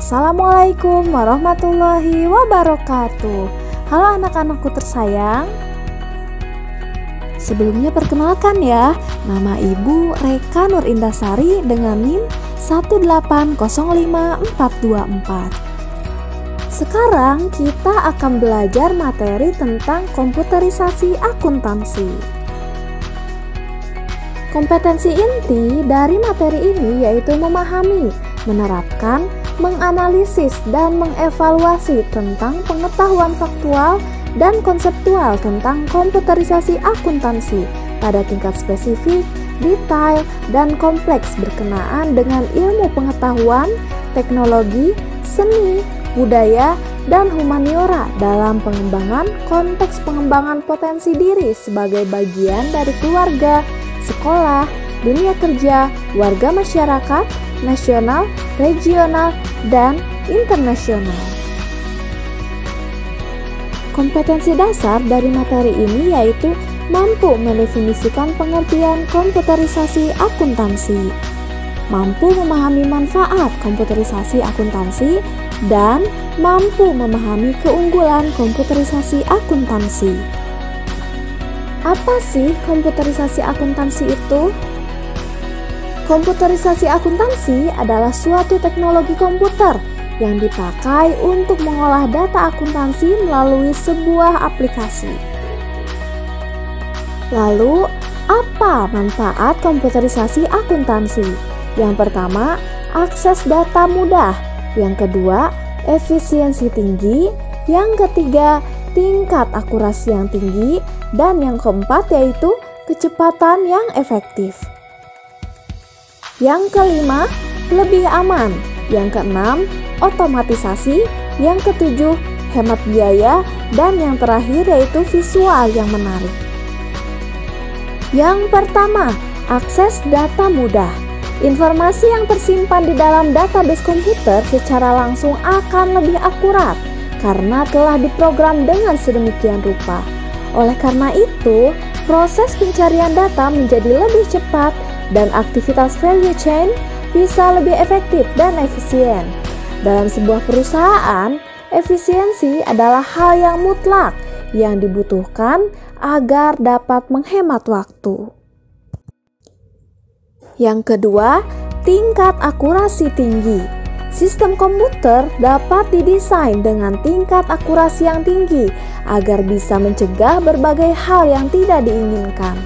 Assalamualaikum warahmatullahi wabarakatuh. Halo anak-anakku tersayang. Sebelumnya perkenalkan ya, nama Ibu Reka Nur Indasari dengan NIM 1805424. Sekarang kita akan belajar materi tentang komputerisasi akuntansi. Kompetensi inti dari materi ini yaitu memahami, menerapkan, menganalisis, dan mengevaluasi tentang pengetahuan faktual dan konseptual tentang komputerisasi akuntansi pada tingkat spesifik, detail, dan kompleks berkenaan dengan ilmu pengetahuan, teknologi, seni, budaya, dan humaniora dalam pengembangan konteks pengembangan potensi diri sebagai bagian dari keluarga, sekolah, dunia kerja, warga masyarakat, nasional, regional, dan internasional. Kompetensi dasar dari materi ini yaitu mampu mendefinisikan pengertian komputerisasi akuntansi, mampu memahami manfaat komputerisasi akuntansi, dan mampu memahami keunggulan komputerisasi akuntansi. Apa sih komputerisasi akuntansi itu? Komputerisasi akuntansi adalah suatu teknologi komputer yang dipakai untuk mengolah data akuntansi melalui sebuah aplikasi. Lalu, apa manfaat komputerisasi akuntansi? Yang pertama, akses data mudah. Yang kedua, efisiensi tinggi. Yang ketiga, tingkat akurasi yang tinggi. Dan yang keempat yaitu kecepatan yang efektif. Yang kelima, lebih aman. Yang keenam, otomatisasi. Yang ketujuh, hemat biaya. Dan yang terakhir yaitu visual yang menarik. Yang pertama, akses data mudah. Informasi yang tersimpan di dalam database komputer secara langsung akan lebih akurat karena telah diprogram dengan sedemikian rupa. Oleh karena itu, proses pencarian data menjadi lebih cepat dan aktivitas value chain bisa lebih efektif dan efisien. Dalam sebuah perusahaan, efisiensi adalah hal yang mutlak yang dibutuhkan agar dapat menghemat waktu. Yang kedua, tingkat akurasi tinggi. Sistem komputer dapat didesain dengan tingkat akurasi yang tinggi agar bisa mencegah berbagai hal yang tidak diinginkan.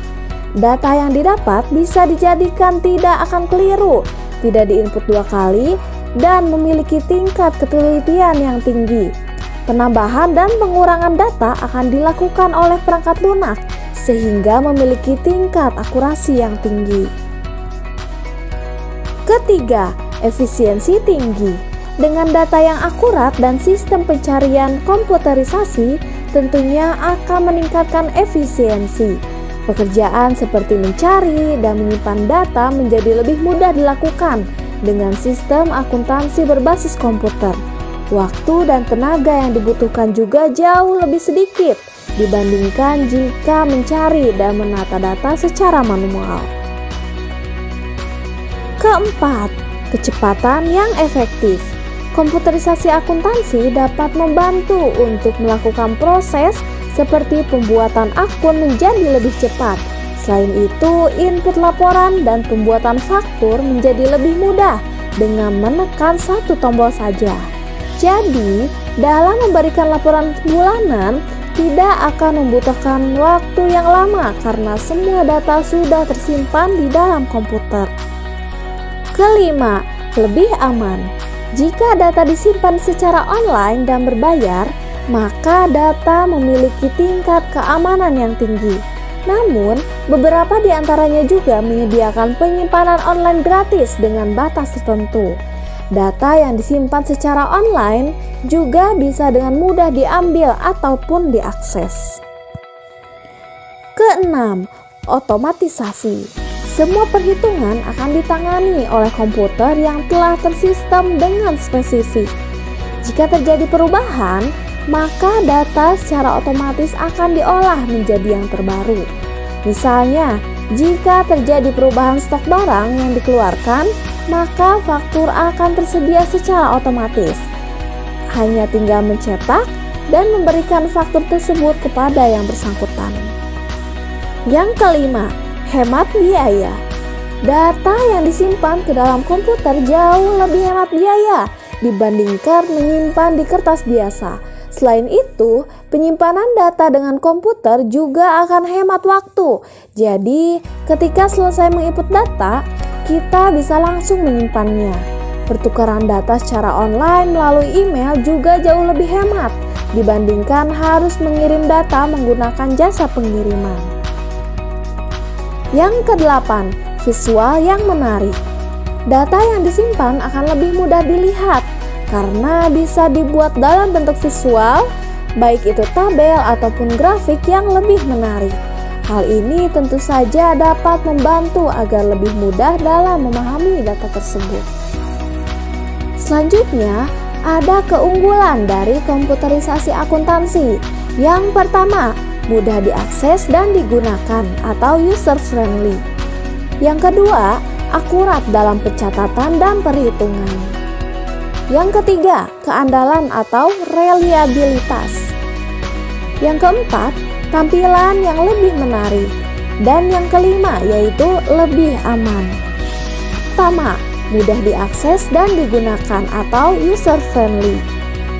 Data yang didapat bisa dijadikan tidak akan keliru, tidak diinput dua kali, dan memiliki tingkat ketelitian yang tinggi. Penambahan dan pengurangan data akan dilakukan oleh perangkat lunak sehingga memiliki tingkat akurasi yang tinggi. Ketiga, efisiensi tinggi. Dengan data yang akurat dan sistem pencarian komputerisasi tentunya akan meningkatkan efisiensi. Pekerjaan seperti mencari dan menyimpan data menjadi lebih mudah dilakukan dengan sistem akuntansi berbasis komputer. Waktu dan tenaga yang dibutuhkan juga jauh lebih sedikit dibandingkan jika mencari dan menata data secara manual. Keempat, kecepatan yang efektif. Komputerisasi akuntansi dapat membantu untuk melakukan proses seperti pembuatan akun menjadi lebih cepat. Selain itu, input laporan dan pembuatan faktur menjadi lebih mudah dengan menekan satu tombol saja. Jadi, dalam memberikan laporan bulanan tidak akan membutuhkan waktu yang lama karena semua data sudah tersimpan di dalam komputer. Kelima, lebih aman. Jika data disimpan secara online dan berbayar, maka data memiliki tingkat keamanan yang tinggi. Namun, beberapa di antaranya juga menyediakan penyimpanan online gratis dengan batas tertentu. Data yang disimpan secara online juga bisa dengan mudah diambil ataupun diakses. Keenam, otomatisasi. Semua perhitungan akan ditangani oleh komputer yang telah tersistem dengan spesifik. Jika terjadi perubahan, maka data secara otomatis akan diolah menjadi yang terbaru. Misalnya, jika terjadi perubahan stok barang yang dikeluarkan, maka faktur akan tersedia secara otomatis. Hanya tinggal mencetak dan memberikan faktur tersebut kepada yang bersangkutan. Yang kelima, hemat biaya. Data yang disimpan ke dalam komputer jauh lebih hemat biaya dibandingkan menyimpan di kertas biasa. Selain itu, penyimpanan data dengan komputer juga akan hemat waktu. Jadi, ketika selesai menginput data, kita bisa langsung menyimpannya. Pertukaran data secara online melalui email juga jauh lebih hemat dibandingkan harus mengirim data menggunakan jasa pengiriman. Yang kedelapan, visual yang menarik. Data yang disimpan akan lebih mudah dilihat karena bisa dibuat dalam bentuk visual, baik itu tabel ataupun grafik yang lebih menarik. Hal ini tentu saja dapat membantu agar lebih mudah dalam memahami data tersebut. Selanjutnya, ada keunggulan dari komputerisasi akuntansi. Yang pertama, mudah diakses dan digunakan atau user friendly. Yang kedua, akurat dalam pencatatan dan perhitungan. Yang ketiga, keandalan atau reliabilitas. Yang keempat, tampilan yang lebih menarik. Dan yang kelima, yaitu lebih aman. Pertama, mudah diakses dan digunakan atau user friendly.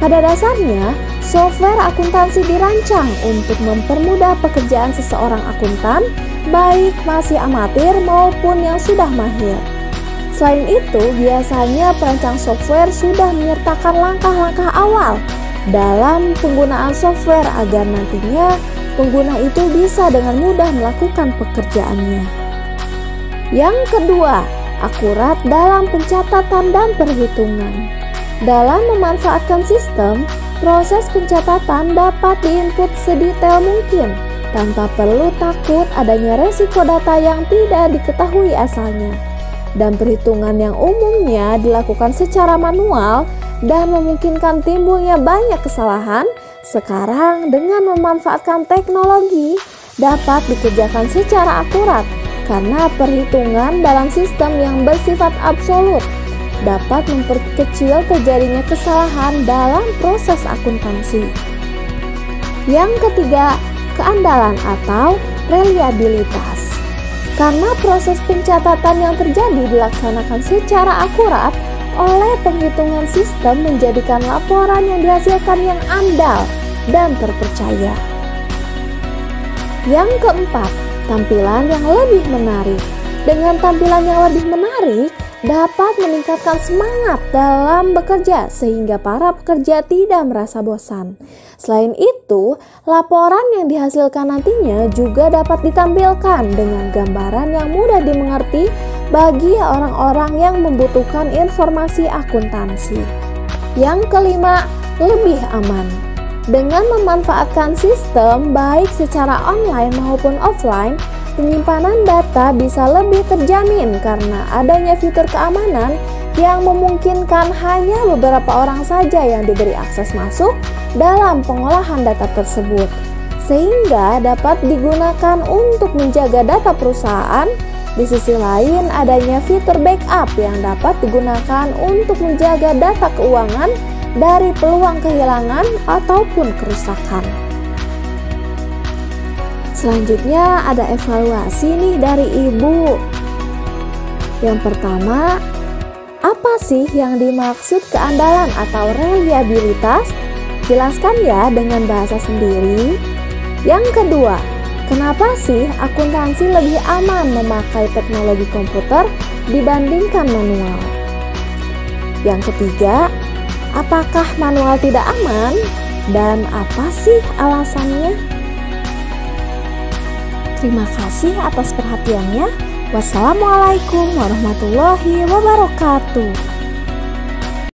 Pada dasarnya, software akuntansi dirancang untuk mempermudah pekerjaan seseorang akuntan, baik masih amatir maupun yang sudah mahir. Selain itu, biasanya perancang software sudah menyertakan langkah-langkah awal dalam penggunaan software agar nantinya pengguna itu bisa dengan mudah melakukan pekerjaannya. Yang kedua, akurat dalam pencatatan dan perhitungan. Dalam memanfaatkan sistem, proses pencatatan dapat diinput sedetail mungkin tanpa perlu takut adanya resiko data yang tidak diketahui asalnya. Dan perhitungan yang umumnya dilakukan secara manual dan memungkinkan timbulnya banyak kesalahan, sekarang dengan memanfaatkan teknologi dapat dikerjakan secara akurat karena perhitungan dalam sistem yang bersifat absolut dapat memperkecil terjadinya kesalahan dalam proses akuntansi. Yang ketiga, keandalan atau reliabilitas. Karena proses pencatatan yang terjadi dilaksanakan secara akurat oleh penghitungan sistem menjadikan laporan yang dihasilkan yang andal dan terpercaya. Yang keempat, tampilan yang lebih menarik. Dengan tampilan yang lebih menarik, dapat meningkatkan semangat dalam bekerja sehingga para pekerja tidak merasa bosan. Selain itu, laporan yang dihasilkan nantinya juga dapat ditampilkan dengan gambaran yang mudah dimengerti bagi orang-orang yang membutuhkan informasi akuntansi. Yang kelima, lebih aman. Dengan memanfaatkan sistem baik secara online maupun offline, penyimpanan data bisa lebih terjamin karena adanya fitur keamanan yang memungkinkan hanya beberapa orang saja yang diberi akses masuk dalam pengolahan data tersebut, sehingga dapat digunakan untuk menjaga data perusahaan. Di sisi lain, adanya fitur backup yang dapat digunakan untuk menjaga data keuangan dari peluang kehilangan ataupun kerusakan. Selanjutnya ada evaluasi nih dari Ibu. Yang pertama, apa sih yang dimaksud keandalan atau reliabilitas? Jelaskan ya dengan bahasa sendiri. Yang kedua, kenapa sih akuntansi lebih aman memakai teknologi komputer dibandingkan manual? Yang ketiga, apakah manual tidak aman? Dan apa sih alasannya? Terima kasih atas perhatiannya. Wassalamualaikum warahmatullahi wabarakatuh.